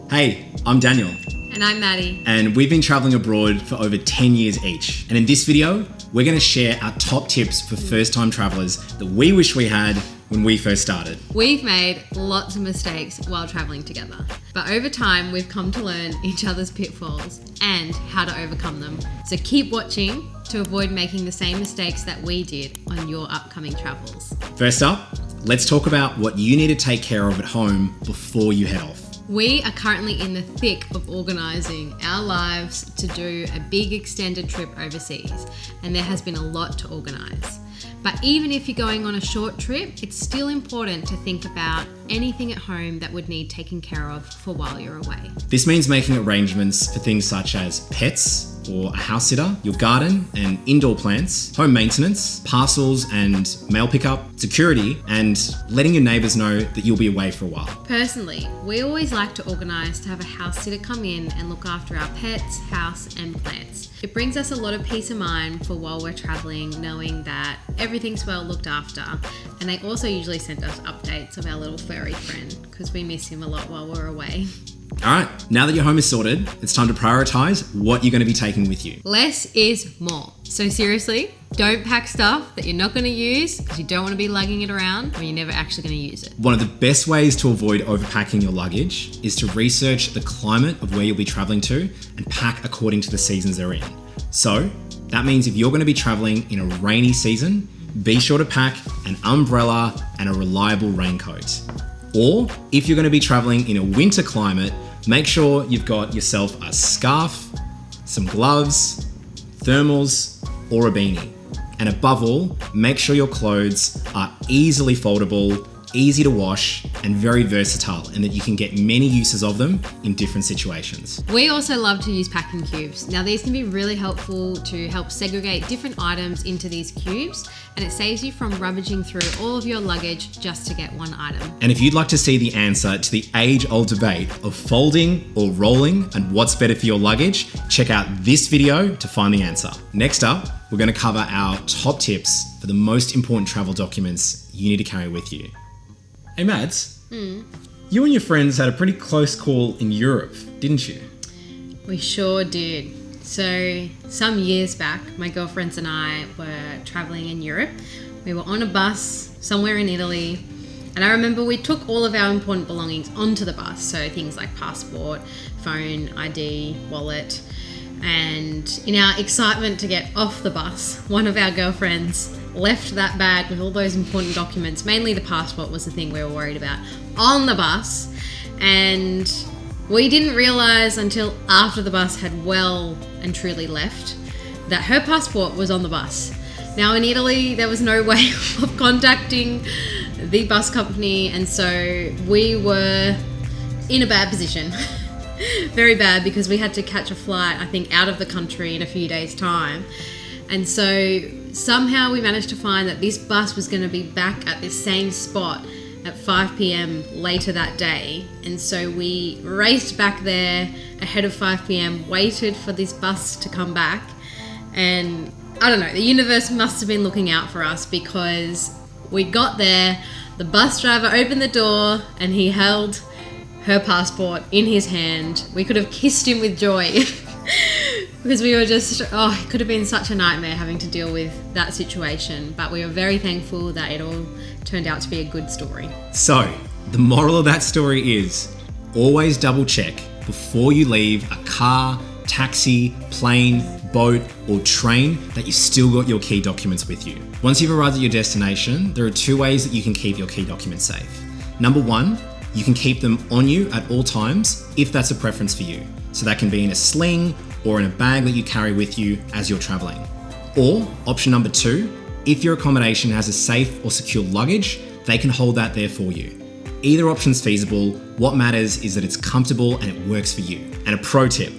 Hey, I'm Daniel. And I'm Maddie. And we've been traveling abroad for over 10 years each. And in this video, we're going to share our top tips for first-time travelers that we wish we had when we first started. We've made lots of mistakes while traveling together, but over time we've come to learn each other's pitfalls and how to overcome them. So keep watching to avoid making the same mistakes that we did on your upcoming travels. First up, let's talk about what you need to take care of at home before you head off. We are currently in the thick of organising our lives to do a big extended trip overseas, and there has been a lot to organise. But even if you're going on a short trip, it's still important to think about anything at home that would need taken care of for while you're away. This means making arrangements for things such as pets or a house sitter, your garden and indoor plants, home maintenance, parcels and mail pickup, security, and letting your neighbours know that you'll be away for a while. Personally, we always like to organise to have a house sitter come in and look after our pets, house and plants. It brings us a lot of peace of mind for while we're travelling, knowing that everything's well looked after. And they also usually send us updates of our little furry friend because we miss him a lot while we're away. All right, now that your home is sorted, it's time to prioritise what you're going to be taking with you. Less is more. So seriously, don't pack stuff that you're not going to use because you don't want to be lugging it around or you're never actually going to use it. One of the best ways to avoid overpacking your luggage is to research the climate of where you'll be travelling to and pack according to the seasons they're in. So that means if you're going to be travelling in a rainy season, be sure to pack an umbrella and a reliable raincoat. Or if you're going to be traveling in a winter climate, make sure you've got yourself a scarf, some gloves, thermals, or a beanie. And above all, make sure your clothes are easily foldable, easy to wash, and very versatile, and that you can get many uses of them in different situations. We also love to use packing cubes. Now these can be really helpful to help segregate different items into these cubes, and it saves you from rummaging through all of your luggage just to get one item. And if you'd like to see the answer to the age-old debate of folding or rolling and what's better for your luggage, check out this video to find the answer. Next up, we're going to cover our top tips for the most important travel documents you need to carry with you. Hey Mads, you and your friends had a pretty close call in Europe, didn't you? We sure did. So some years back, my girlfriends and I were traveling in Europe. We were on a bus somewhere in Italy, and I remember we took all of our important belongings onto the bus. So things like passport, phone, ID, wallet. And in our excitement to get off the bus, one of our girlfriends left that bag with all those important documents, mainly the passport was the thing we were worried about, on the bus. And we didn't realise until after the bus had well and truly left that her passport was on the bus. Now in Italy, there was no way of contacting the bus company, and so we were in a bad position. Very bad, because we had to catch a flight, I think, out of the country in a few days' time. And so somehow we managed to find that this bus was going to be back at this same spot at 5 p.m. later that day. And so we raced back there ahead of 5 p.m, waited for this bus to come back. And I don't know, the universe must have been looking out for us, because we got there, the bus driver opened the door and he held her passport in his hand. We could have kissed him with joy because we were just, it could have been such a nightmare having to deal with that situation. But we were very thankful that it all turned out to be a good story. So, the moral of that story is always double check before you leave a car, taxi, plane, boat, or train that you've still got your key documents with you. Once you've arrived at your destination, there are two ways that you can keep your key documents safe. Number one, you can keep them on you at all times if that's a preference for you. So that can be in a sling or in a bag that you carry with you as you're traveling. Or option number two, if your accommodation has a safe or secure luggage, they can hold that there for you. Either option's feasible. What matters is that it's comfortable and it works for you. And a pro tip,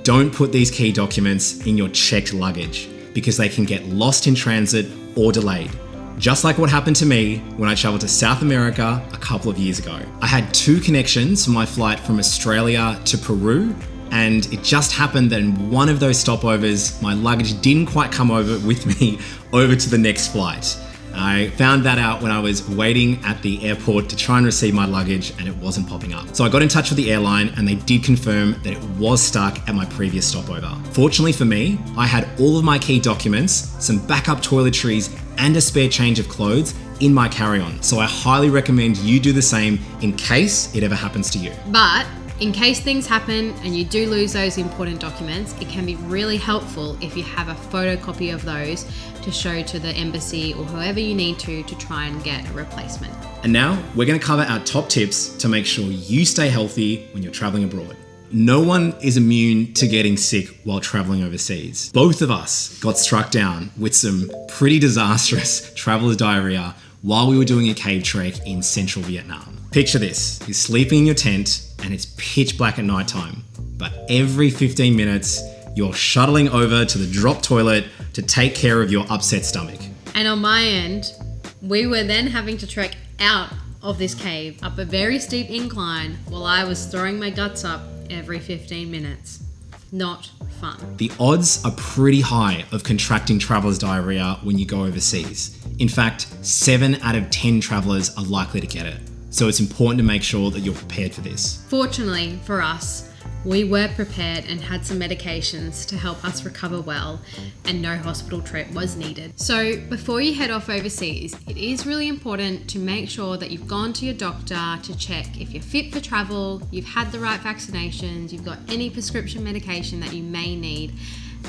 don't put these key documents in your checked luggage because they can get lost in transit or delayed. Just like what happened to me when I traveled to South America a couple of years ago. I had 2 connections for my flight from Australia to Peru, and it just happened that in one of those stopovers, my luggage didn't quite come over with me over to the next flight. I found that out when I was waiting at the airport to try and receive my luggage and it wasn't popping up. So I got in touch with the airline and they did confirm that it was stuck at my previous stopover. Fortunately for me, I had all of my key documents, some backup toiletries, and a spare change of clothes in my carry-on. So I highly recommend you do the same in case it ever happens to you. But in case things happen and you do lose those important documents, it can be really helpful if you have a photocopy of those to show to the embassy or whoever you need to try and get a replacement. And now we're going to cover our top tips to make sure you stay healthy when you're traveling abroad. No one is immune to getting sick while traveling overseas. Both of us got struck down with some pretty disastrous traveler's diarrhea while we were doing a cave trek in central Vietnam. Picture this, you're sleeping in your tent and it's pitch black at nighttime, but every 15 minutes, you're shuttling over to the drop toilet to take care of your upset stomach. And on my end, we were then having to trek out of this cave up a very steep incline while I was throwing my guts up every 15 minutes. Not fun. The odds are pretty high of contracting traveler's diarrhea when you go overseas. In fact, 7 out of 10 travelers are likely to get it. So it's important to make sure that you're prepared for this. Fortunately for us, we were prepared and had some medications to help us recover well, and no hospital trip was needed. So before you head off overseas, it is really important to make sure that you've gone to your doctor to check if you're fit for travel, you've had the right vaccinations, you've got any prescription medication that you may need,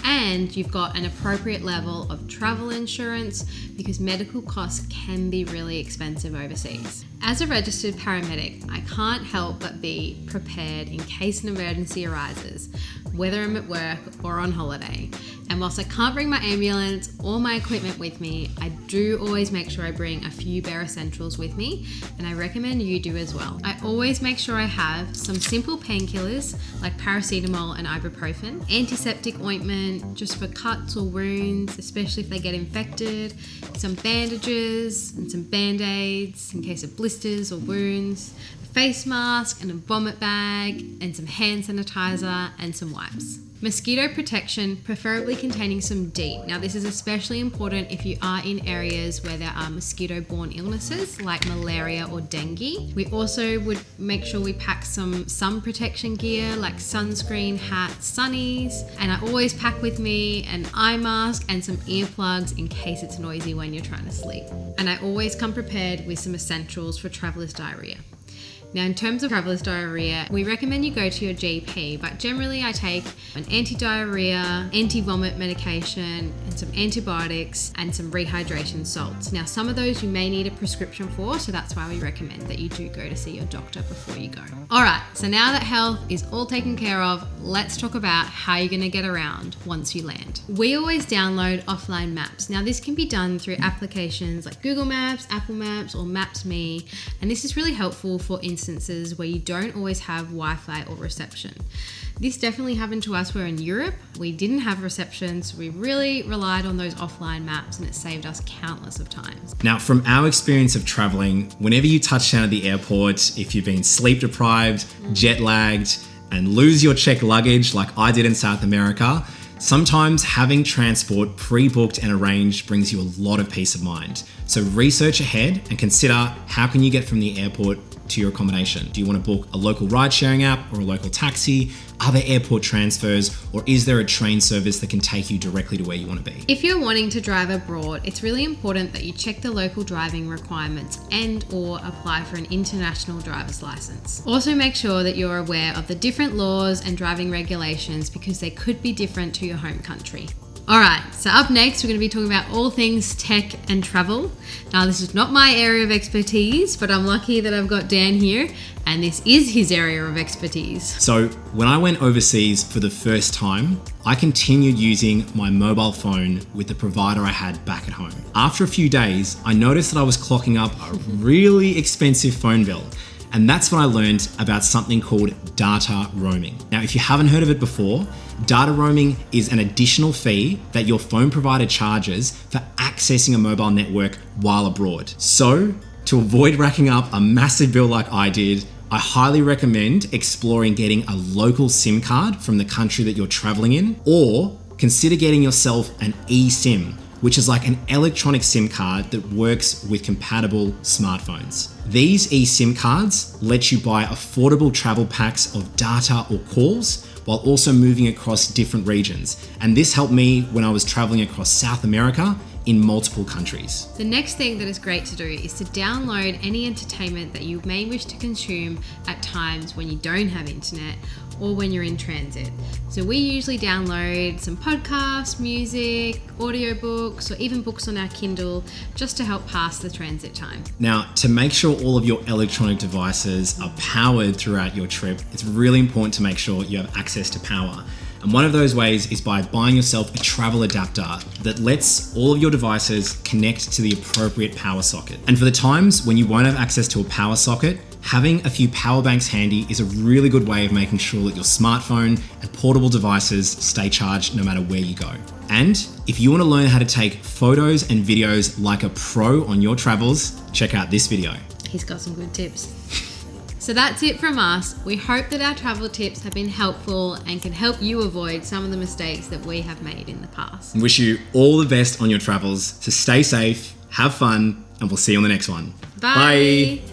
and you've got an appropriate level of travel insurance, because medical costs can be really expensive overseas. As a registered paramedic, I can't help but be prepared in case an emergency arises, whether I'm at work or on holiday. And whilst I can't bring my ambulance or my equipment with me, I do always make sure I bring a few bare essentials with me, and I recommend you do as well. I always make sure I have some simple painkillers like paracetamol and ibuprofen, antiseptic ointment just for cuts or wounds, especially if they get infected, some bandages and some band-aids in case of blisters or wounds, a face mask and a vomit bag, and some hand sanitizer and some wipes. Mosquito protection, preferably containing some DEET. Now this is especially important if you are in areas where there are mosquito-borne illnesses like malaria or dengue. We also would make sure we pack some sun protection gear like sunscreen, hats, sunnies, and I always pack with me an eye mask and some earplugs in case it's noisy when you're trying to sleep. And I always come prepared with some essentials for traveler's diarrhea. Now, in terms of traveler's diarrhea, we recommend you go to your GP, but generally I take an anti-diarrhea, anti-vomit medication, and some antibiotics, and some rehydration salts. Now, some of those you may need a prescription for, so that's why we recommend that you do go to see your doctor before you go. All right, so now that health is all taken care of, let's talk about how you're gonna get around once you land. We always download offline maps. Now, this can be done through applications like Google Maps, Apple Maps, or Maps.me, and this is really helpful for instances where you don't always have Wi-Fi or reception. This definitely happened to us. We're in Europe. We didn't have reception, so we really relied on those offline maps, and it saved us countless of times. Now, from our experience of traveling, whenever you touch down at the airport, if you've been sleep deprived, jet lagged, and lose your checked luggage like I did in South America, sometimes having transport pre-booked and arranged brings you a lot of peace of mind. So research ahead and consider, how can you get from the airport to your accommodation? Do you want to book a local ride-sharing app or a local taxi? Are there airport transfers, or is there a train service that can take you directly to where you want to be? If you're wanting to drive abroad, it's really important that you check the local driving requirements and or apply for an international driver's license. Also make sure that you're aware of the different laws and driving regulations, because they could be different to your home country. Alright, so up next we're going to be talking about all things tech and travel. Now this is not my area of expertise, but I'm lucky that I've got Dan here, and this is his area of expertise. So when I went overseas for the first time, I continued using my mobile phone with the provider I had back at home. After a few days, I noticed that I was clocking up a really expensive phone bill. And that's when I learned about something called data roaming. Now, if you haven't heard of it before, data roaming is an additional fee that your phone provider charges for accessing a mobile network while abroad. So, to avoid racking up a massive bill like I did, I highly recommend exploring getting a local SIM card from the country that you're traveling in, or consider getting yourself an eSIM, which is like an electronic SIM card that works with compatible smartphones. These eSIM cards let you buy affordable travel packs of data or calls while also moving across different regions. And this helped me when I was traveling across South America in multiple countries. The next thing that is great to do is to download any entertainment that you may wish to consume at times when you don't have internet or when you're in transit. So we usually download some podcasts, music, audiobooks, or even books on our Kindle just to help pass the transit time. Now, to make sure all of your electronic devices are powered throughout your trip, it's really important to make sure you have access to power. And one of those ways is by buying yourself a travel adapter that lets all of your devices connect to the appropriate power socket. And for the times when you won't have access to a power socket, having a few power banks handy is a really good way of making sure that your smartphone and portable devices stay charged no matter where you go. And if you want to learn how to take photos and videos like a pro on your travels, check out this video. He's got some good tips. So that's it from us. We hope that our travel tips have been helpful and can help you avoid some of the mistakes that we have made in the past. Wish you all the best on your travels. So stay safe, have fun, and we'll see you on the next one. Bye. Bye.